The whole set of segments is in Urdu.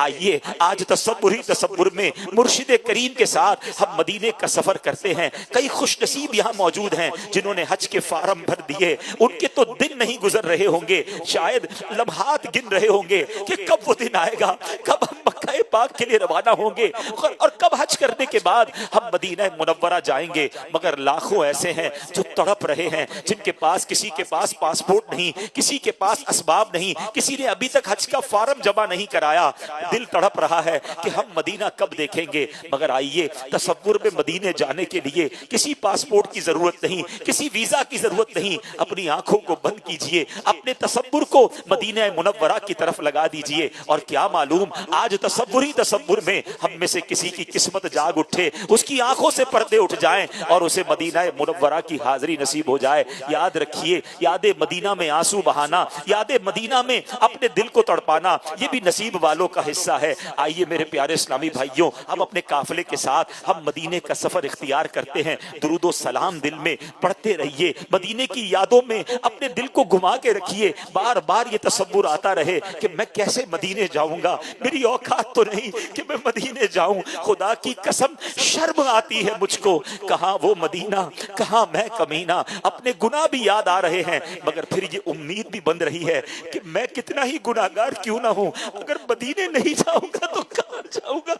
آئیے آج تصور ہی تصور میں مرشد کریم کے ساتھ ہم مدینے کا سفر کرتے ہیں۔ کئی خوش نصیب یہاں موجود ہیں جنہوں نے حج کے فارم بھر دیے، ان کے تو دن نہیں گزر رہے ہوں گے، شاید لمحات گن رہے ہوں گے کہ کب وہ دن آئے گا، کب ہم مکہ پاک کے لیے روانہ ہوں گے اور کب حج کرنے کے بعد ہم مدینہ منورہ جائیں گے۔ مگر لاکھوں ایسے ہیں جو تڑپ رہے ہیں، جن کے پاس کسی کے پاس پاسپورٹ نہیں، کسی کے پاس اسباب نہیں، کسی نے ابھی تک حج کا فارم جمع نہیں کرایا۔ دل تڑپ رہا ہے کہ ہم مدینہ کب دیکھیں گے۔ مگر آئیے تصور میں مدینے جانے کے لیے کسی پاسپورٹ کی ضرورت نہیں، کسی ویزا کی ضرورت نہیں، اپنی آنکھوں کو بند کیجئے، اپنے تصور کو مدینہ منورہ کی طرف لگا دیجئے، اور کیا معلوم آج تصور ہی تصور میں ہم میں سے کسی کی قسمت جاگ اٹھے، اس کی آنکھوں سے پردے اٹھ جائیں اور اسے مدینہ منورہ کی حاضری نصیب ہو جائے۔ یاد رکھیے، یاد مدینہ میں آنسو بہانا، یاد مدینہ میں اپنے دل کو تڑپانا، یہ بھی نصیب والوں کا حصہ ہے۔ آئیے میرے پیارے اسلامی بھائیوں، ہم اپنے قافلے کے ساتھ ہم مدینے کا سفر اختیار کرتے ہیں۔ درود و سلام دل میں پڑھتے رہیے، مدینے کی یادوں میں اپنے دل کو گھما کے رکھیے، بار بار یہ تصور آتا رہے کہ میں کیسے مدینے جاؤں گا، میری اوقات تو نہیں کہ میں مدینے جاؤں۔ خدا کی قسم شرم آتی ہے مجھ کو، کہاں وہ مدینہ، کہاں میں کمینہ۔ اپنے گناہ بھی یاد آ رہے ہیں، مگر پھر یہ امید بھی بن رہی ہے کہ میں کتنا ہی گناہگار کیوں نہ ہوں، اگر مدینے نہیں جاؤں گا تو کہاں جاؤں گا؟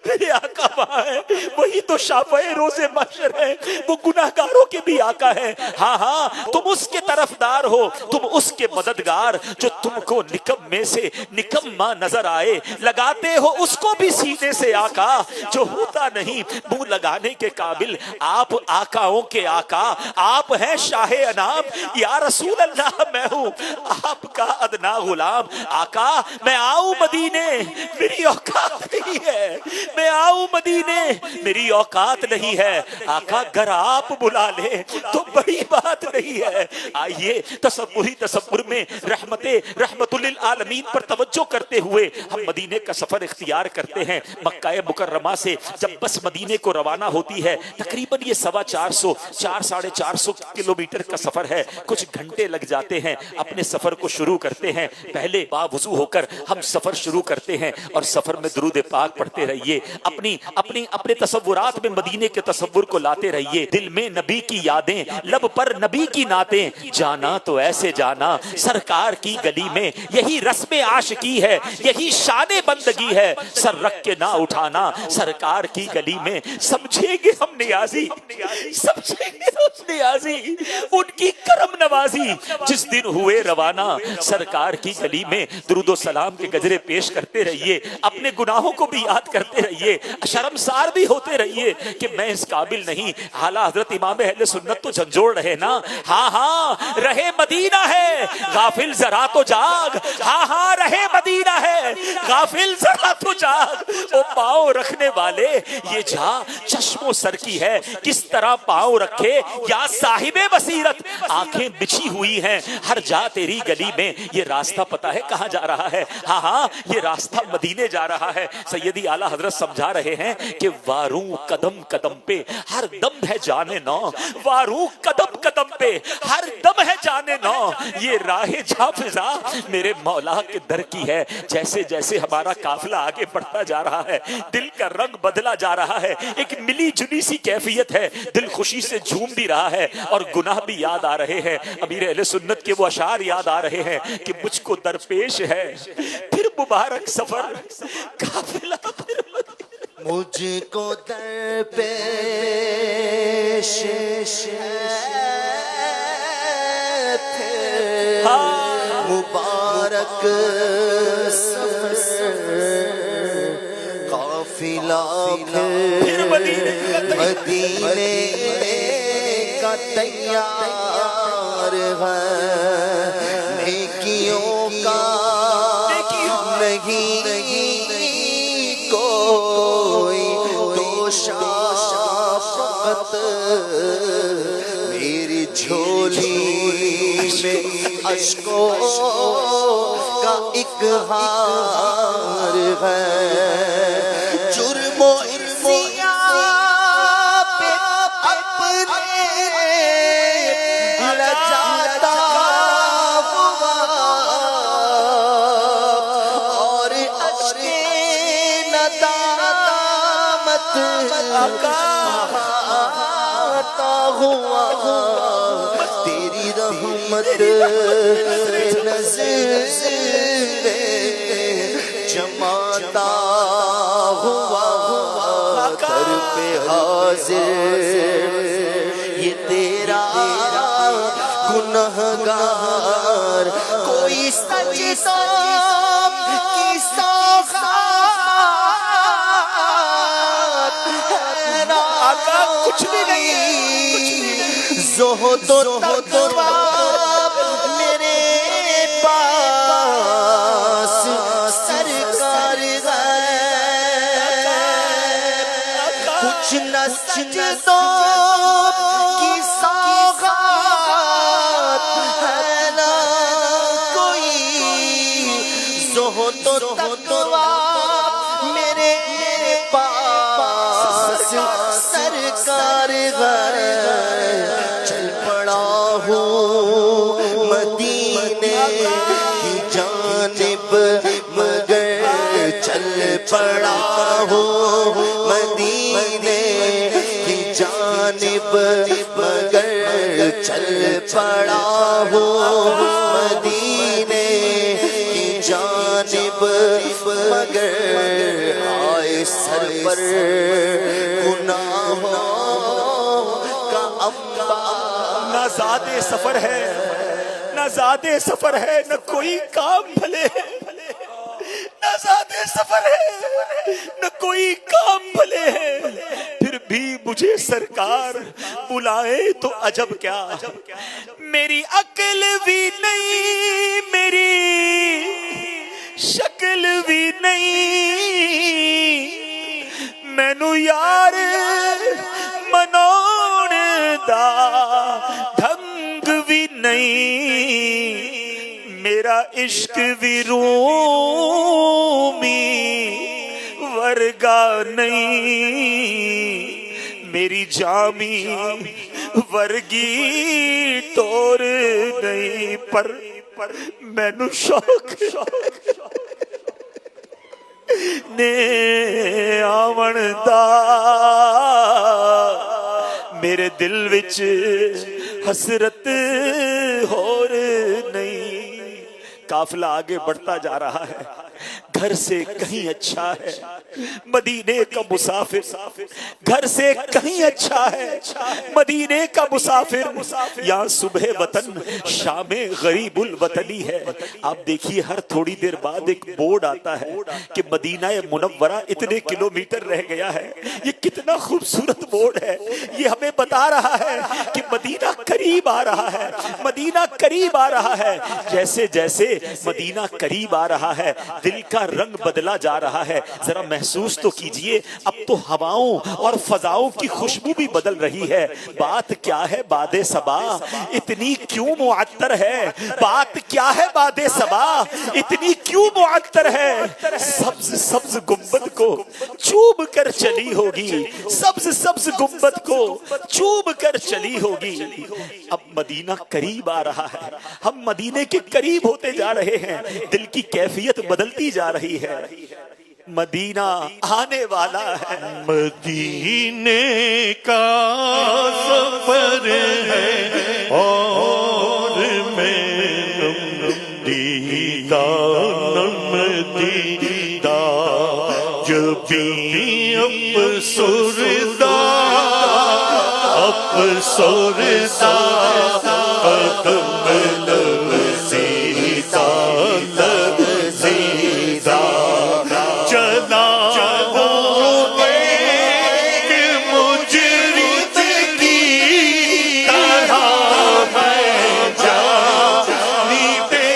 میرے آقا وہاں ہے، وہی تو شافعِ روز محشر ہے، وہ گناہگاروں کے بھی آقا ہے۔ ہاں ہاں، تم اس کے طرفدار ہو، تم اس کے مددگار، جو تم کو نکمے سے نکما نظر آئے، لگاتے ہو اس کو بھی سینے سے آقا، جو ہوتا نہیں منہ لگانے کے قابل۔ آپ آقاؤں کے آقا، آپ ہیں شاہ انام، یا رسول اللہ میں ہوں آپ کا ادنا غلام۔ آقا میں آؤں مدینے، میری اوقات نہیں ہے، میں آؤں مدینے، میری اوقات نہیں ہے۔ آقا گر آپ بلا لے تو بڑی بات نہیں ہے۔ آئیے تصوری تصور میں رحمت للعالمین پر توجہ کرتے ہوئے ہم مدینے کا سفر اختیار کرتے ہیں۔ مکہ مکرمہ سے جب بس مدینے کو روانہ ہوتی ہے، تقریباً یہ 450 کلومیٹر کا سفر ہے، کچھ گھنٹے لگ جاتے ہیں۔ اپنے سفر کو شروع کرتے ہیں، پہلے باوضو ہو کر ہم سفر شروع کرتے ہیں اور سفر میں درود پاک پڑھتے رہیے، اپنے تصورات میں مدینے کے تصور کو لاتے رہیے، دل میں نبی کی یادیں، لب پر نبی کی نعتیں، جانا تو ایسے جانا سرکار کی گلی میں، یہی رسم عاشقی ہے، یہی شان بندگی ہے، سر رکھ کے نہ اٹھانا سرکار کی گلی میں۔ سمجھیں گے ہم نیازی، سمجھیں گے ہم نیازی ان کی کرم نوازی، جس دن ہوئے روانہ سرکار کی گلی میں۔ درود و سلام کے گجرے پیش کرتے رہیے، اپنے گناہوں کو بھی یاد کرتے رہیے، شرمسار بھی ہوتے رہیے کہ میں اس قابل نہیں۔ اعلیٰ حضرت امام اہل سنت تو جھنجھوڑ رہے نا، ہاں ہاں رہے مدینہ ہے غافل ذرا تو جاگ، ہاں ہاں رہے مدینہ ہے غافل ذرا تو جاگ، او پاؤں رکھنے والے یہ جا چشم و سر کی ہے، کس طرح پاؤں رکھے یا صاحب بصیرت، آنکھیں بچھی ہوئی ہیں ہر جا تیری گلی میں۔ یہ راستہ پتا ہے کہاں جا رہا ہے؟ ہاں ہاں یہ راستہ مدینے جا رہا ہے۔ سیدی اعلیٰ حضرت سمجھا رہے ہیں کہ واروں قدم قدم پہ ہر دم ہے جانے نو، واروں قدم قدم پہ ہر دم ہے جانے نو، یہ راہ جا فضا میرے مولا کے در کی ہے۔ جیسے جیسے ہمارا قافلہ آگے بڑھتا جا رہا ہے، دل کا رنگ بدلا جا رہا ہے، ایک ملی جلی سی کیفیت ہے، دل خوشی سے جھوم بھی رہا ہے اور گناہ بھی یاد آ رہے ہیں۔ امیر اہل سنت کے وہ اشعار یاد آ رہے ہیں کہ مجھ کو درپیش ہے پھر مبارک سفر قافلہ پھر مجھ کو درپیش پھر مبارک سفر قافلہ پھر مدینے کا تیار ہے، نیکیوں کا نہیں کوئی تو شفقت میری جھولی میں اشکوں کا ایک ہار ہے، جرم و آتا ہوا تیری رحمت نظر جماتا ہوا در پہ حاضر یہ تیرا گنہگار کوئی سجدہ کی سوغات آقا کچھ بھی نہیں زہد و تقوی میرے پاس سرکار کچھ نہ سجدوں کی سوغات ہے نہ کوئی زہد و تقوی میرے پاس سرکار چل پڑا ہوں مدینے کی جانب مگر چل پڑا ہوں مدینے کی جانب مگر چل پڑا ہوں مدینے کی جانب مگر آئے سر پر گناہوں کا انبار نہ زادِ سفر ہے نہ زادِ سفر ہے نہ کوئی کام بھلے ہے نہ زادِ سفر ہے نہ کوئی کام بھلے ہے پھر بھی مجھے سرکار بلائے تو عجب کیا میری عقل بھی نہیں میری شکل بھی نہیں مینو یار مناؤن دا ڈھنگ بھی نہیں میرا عشق بھی رومی ورگا نہیں میری جامی ورگی ٹور نہیں پر مینو شوق نے آون دا میرے دل وچ حسرت ہور نہیں قافلہ آگے بڑھتا جا رہا ہے گھر سے کہیں اچھا ہے مدینے کا مسافر گھر سے کہیں اچھا ہے مدینے کا مسافر یہاں صبح وطن شام غریب الوطنی ہے آپ دیکھیے ہر تھوڑی دیر بعد ایک بورڈ آتا ہے کہ مدینہ منورہ اتنے کلومیٹر رہ گیا ہے یہ کتنا خوبصورت بورڈ ہے یہ ہمیں بتا رہا ہے کہ مدینہ قریب آ رہا ہے مدینہ قریب آ رہا ہے جیسے جیسے مدینہ قریب آ رہا ہے دل کا رنگ بدلا جا رہا ہے ذرا محسوس تو کیجئے اب تو ہواؤں اور فضاؤں کی خوشبو بھی بدل رہی ہے بات کیا ہے باد صبا اتنی کیوں معطر ہے بات کیا ہے باد صبا اتنی کیوں معطر ہے سبز سبز گنبد کو چوب کر چلی ہوگی سبز سبز گنبد کو چوب کر چلی ہوگی اب مدینہ قریب آ رہا ہے ہم مدینے کے قریب ہوتے جا رہے ہیں دل کی کیفیت بدلتی جا رہی ہے مدینہ آنے والا ہے مدینے کا سفر ہے اور میں دیدہ دیدہ جب بھی افسردہ قدم لرزیدہ لرزیدہ چلا ہوں ایک مجرد کی طرح میں جانی بے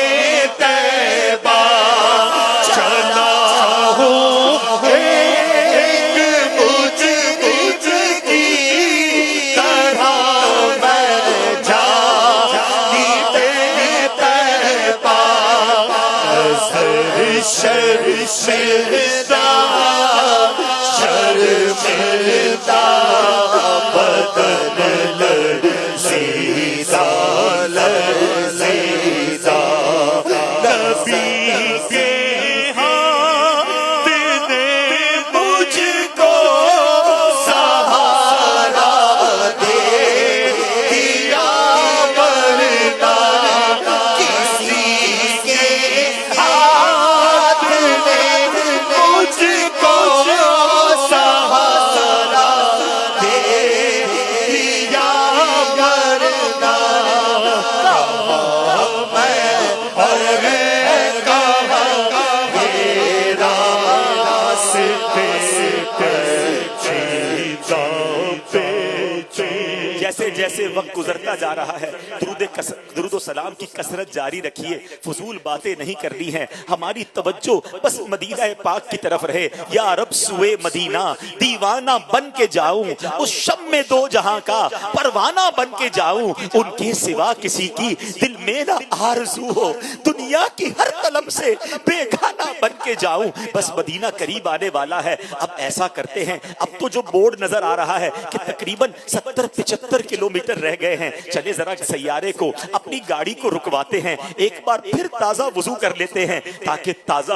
تیبہ چلا ہوں ایک مجرد کی طرح میں جانی بے تیبہ شرمندہ شرمندہ بدن لرزیدہ لرزیدہ نبی کے ہاتھ نے مجھ کو جیسے جیسے وقت گزرتا جا رہا ہے درود و سلام کی کثرت جاری رکھیے، فضول باتیں نہیں کرنی ہیں، ہماری توجہ بس مدینہ پاک کی طرف رہے۔ یا رب سوئے مدینہ دیوانہ بن کے جاؤں، اس شم میں دو جہاں کا پروانہ بن کے جاؤں، ان کے سوا کسی کی دل میں نہ آرزو ہو، دنیا کی ہر طلب سے بیگانہ بن کے جاؤں، بس مدینہ قریب آنے والا ہے۔ اب ایسا کرتے ہیں، اب تو جو بورڈ نظر آ رہا ہے کہ تقریباً 70-75 کلومیٹر رہ گئے ہیں، چلے ذرا سیارے کو اپنی گاڑی کو رکواتے ہیں، ایک بار پھر تازہ وضو کر لیتے ہیں تاکہ تازہ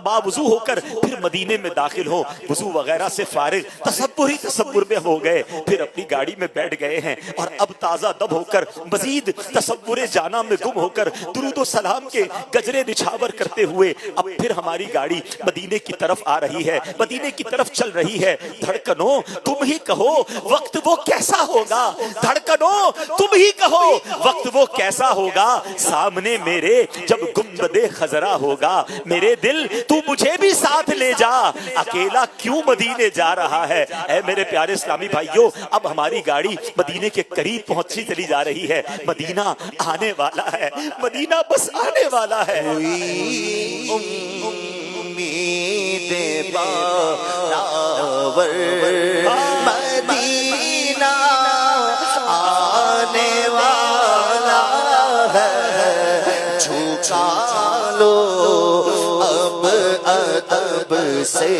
با وضو ہو کر پھر مدینے میں داخل ہو۔ وضو وغیرہ سے فارغ تصور میں ہو گئے، پھر اپنی گاڑی میں بیٹھ گئے ہیں، اور اب تازہ دم ہو کر مزید تصور جانا میں گم ہو کر درود و سلام کے گجرے نچھاور کرتے ہوئے اب پھر ہماری گاڑی مدینے کی طرف آ رہی ہے، مدینے کی طرف چل رہی ہے۔ دھڑکنوں تم ہی کہو وقت وہ کیسا ہوگا، دھڑکنوں تم ہی کہو وقت وہ کیسا ہوگا، سامنے میرے جب گنبد خضرا ہوگا، میرے دل تو مجھے بھی ساتھ لے جا، اکیلا کیوں مدینے جا رہا ہے۔ اے میرے پیارے اسلامی بھائیوں، اب ہماری گاڑی مدینے کے قریب پہنچی چلی جا رہی ہے، مدینہ آنے والا ہے، مدینہ بس آنے والا ہے۔ امید بارآور مدینہ آنے والا ہے، جھکا لو اب ادب سے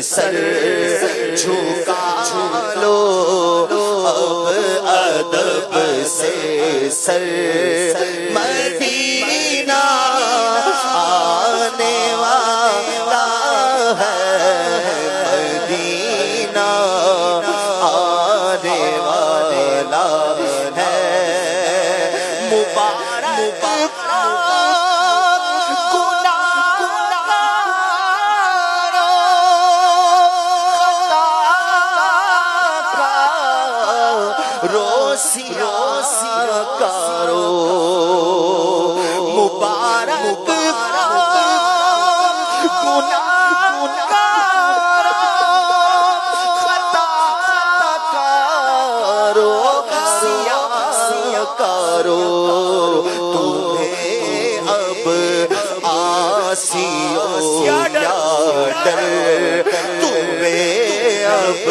سر، جھکا لو اب ادب سے سر، مدینہ آنے والا ہے، مدینہ آنے والا ہے، مبارک روسیا کارو، مبارک خطا کارو، سیاہ کارو، تمہیں اب آسیو یا ڈر، تمہیں اب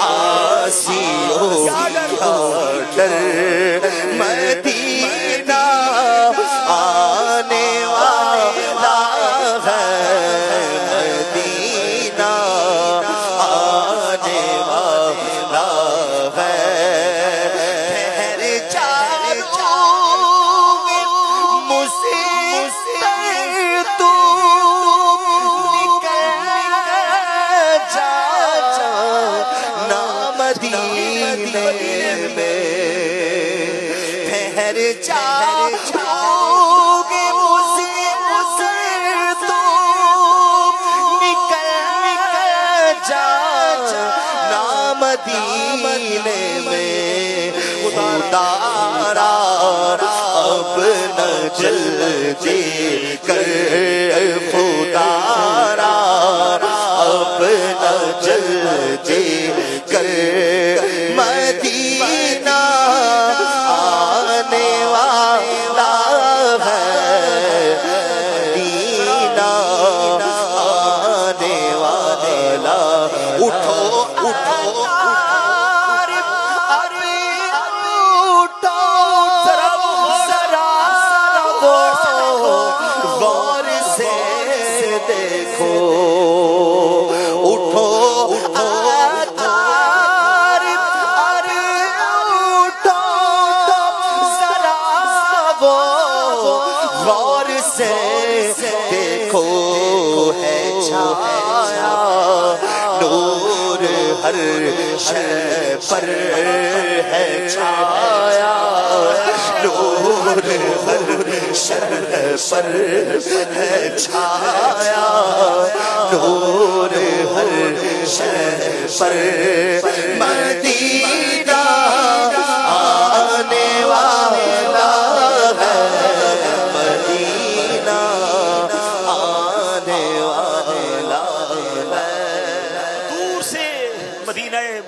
آسیو ڈر، مدینہ آنے والا ہے، مدینہ آنے والا ہے، ٹھہر جاؤ مجھ سے تو نکل جا نا مدینے میں، ٹھہر جاؤ گے مجھ سے تو نکل جا نا مدینے میں، خدا را اب نہ جلدی کر، خدا را اب نہ جلدی کر، مدینہ آنے والا ہے، مدینہ آنے والا، اٹھو اٹھو غور سے دیکھو، اٹھو غور سے دیکھو، ہے چھایا نور ہر شے پر، ہے چھایا نور ہر شے پر، ہے چھایا نور ہر شے پر، مدینہ آنے والا ہے، مدینہ آنے والا ہے۔ دور سے مدینہ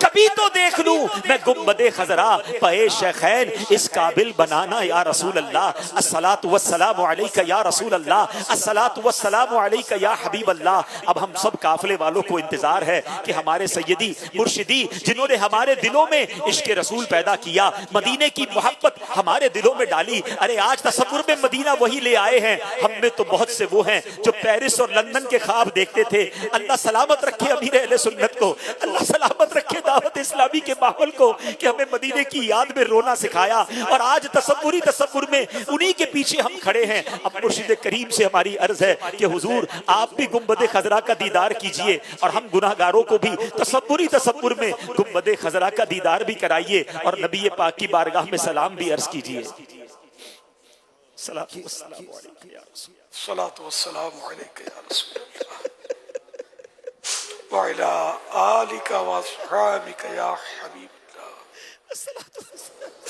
کبھی تو دیکھ لوں میں گنبد خضرا پے شیخین اس قابل بنانا یا رسول اللہ الصلاۃ والسلام علیک یا رسول اللہ الصلاۃ والسلام علیک یا حبیب اللہ. اب ہم سب قافلے والوں کو انتظار ہے کہ ہمارے سیدی مرشدی جنہوں نے ہمارے دلوں میں عشق رسول پیدا کیا, مدینے کی محبت ہمارے دلوں میں ڈالی, ارے آج تصور میں مدینہ وہی لے آئے ہیں. ہم میں تو بہت سے وہ ہیں جو پیرس اور لندن کے خواب دیکھتے تھے. اللہ سلامت رکھے امیر اہل سنت کو, اللہ سلامت رکھے دعوت اسلامی کے ماحول کو کہ ہمیں مدینے کی یاد میں رونا سکھایا, اور آج تصور میں انہی کے پیچھے ہم کھڑے ہیں. اب مرشد کریم سے ہماری عرض ہے کہ حضور آپ بھی گنبد خضرا کا دیدار کیجئے, اور ہم گناہگاروں کو بھی تصور میں گنبد خضرا کا دیدار بھی کرائیے, اور نبی پاک کی بارگاہ میں سلام بھی عرض کیجئے. صلاۃ والسلام علیک یا رسول اللہ, صلاۃ والسلام علیک یا رسول اللہ وعلی آلک واصحابک یا حبیب اللہ,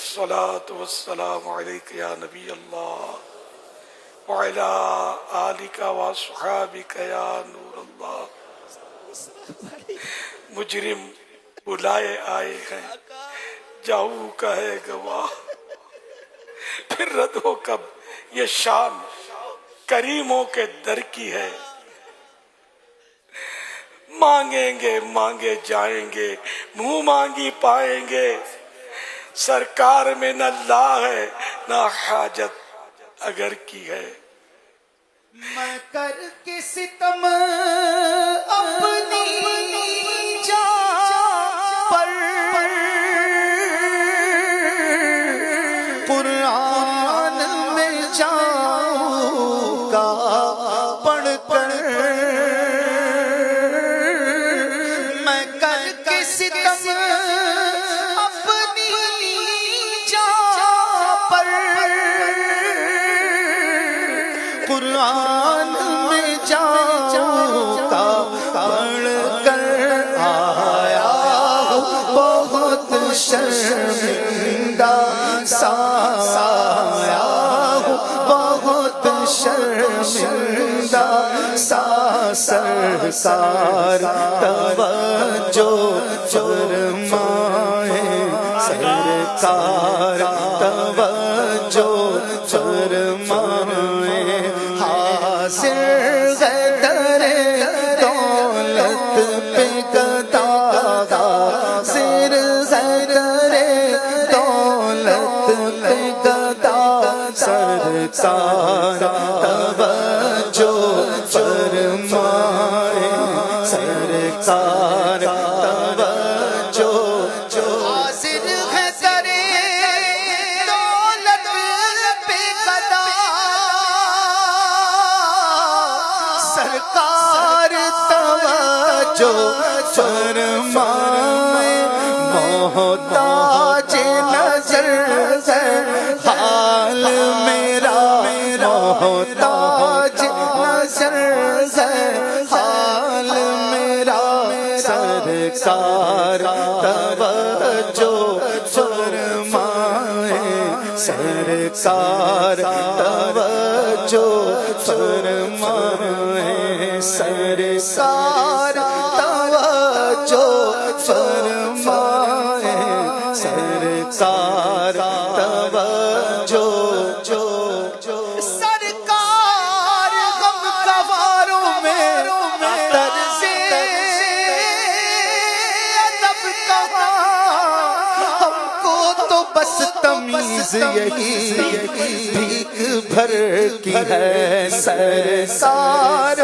صلاۃ والسلام علیک یا نبی اللہ وعلی آلک واصحابک یا نور اللہ. مجرم بلائے آئے ہیں جاؤ کا ہے گواہ, پھر رد ہو کب یہ شان کریموں کے در کی ہے. مانگیں گے مانگے جائیں گے, منہ مانگی پائیں گے, سرکار میں نہ لا ہے نہ حاجت اگر کی ہے. میں کر کے ستم اپنی جان پر قرآن میں جاؤں گا پڑھ کر, میں کر کے ستم اپنی جان پر قرآن میں جاؤں گا پڑھ کر آیا ہوں بہت شرمندہ سا, آیا ہوں بہت شرمندہ سا. سرکار توجہ فرمائے, سرکار توجہ فرمائے. حاضر ہے در دولت پہ گدا, حاضر ہے در دولت پہ گدا. سرکار توجہ فرمائے, سرکار توجہ. حاضر ہے در دولت پہ گدا, سرکار توجہ فرمائے. محتاج نظر ہے حال میرا, محتاج نظر ہے حال میرا. سرکار توجہ فرمائے, سرکار توجہ فرمائے, سرکار توجہ فرمائے, سرکار توجہ. سرکار غم گواروں میں طرز ادب کہاں, ہم کو تو بس تمیز یہی بھیک بھر کی ہے. سرکار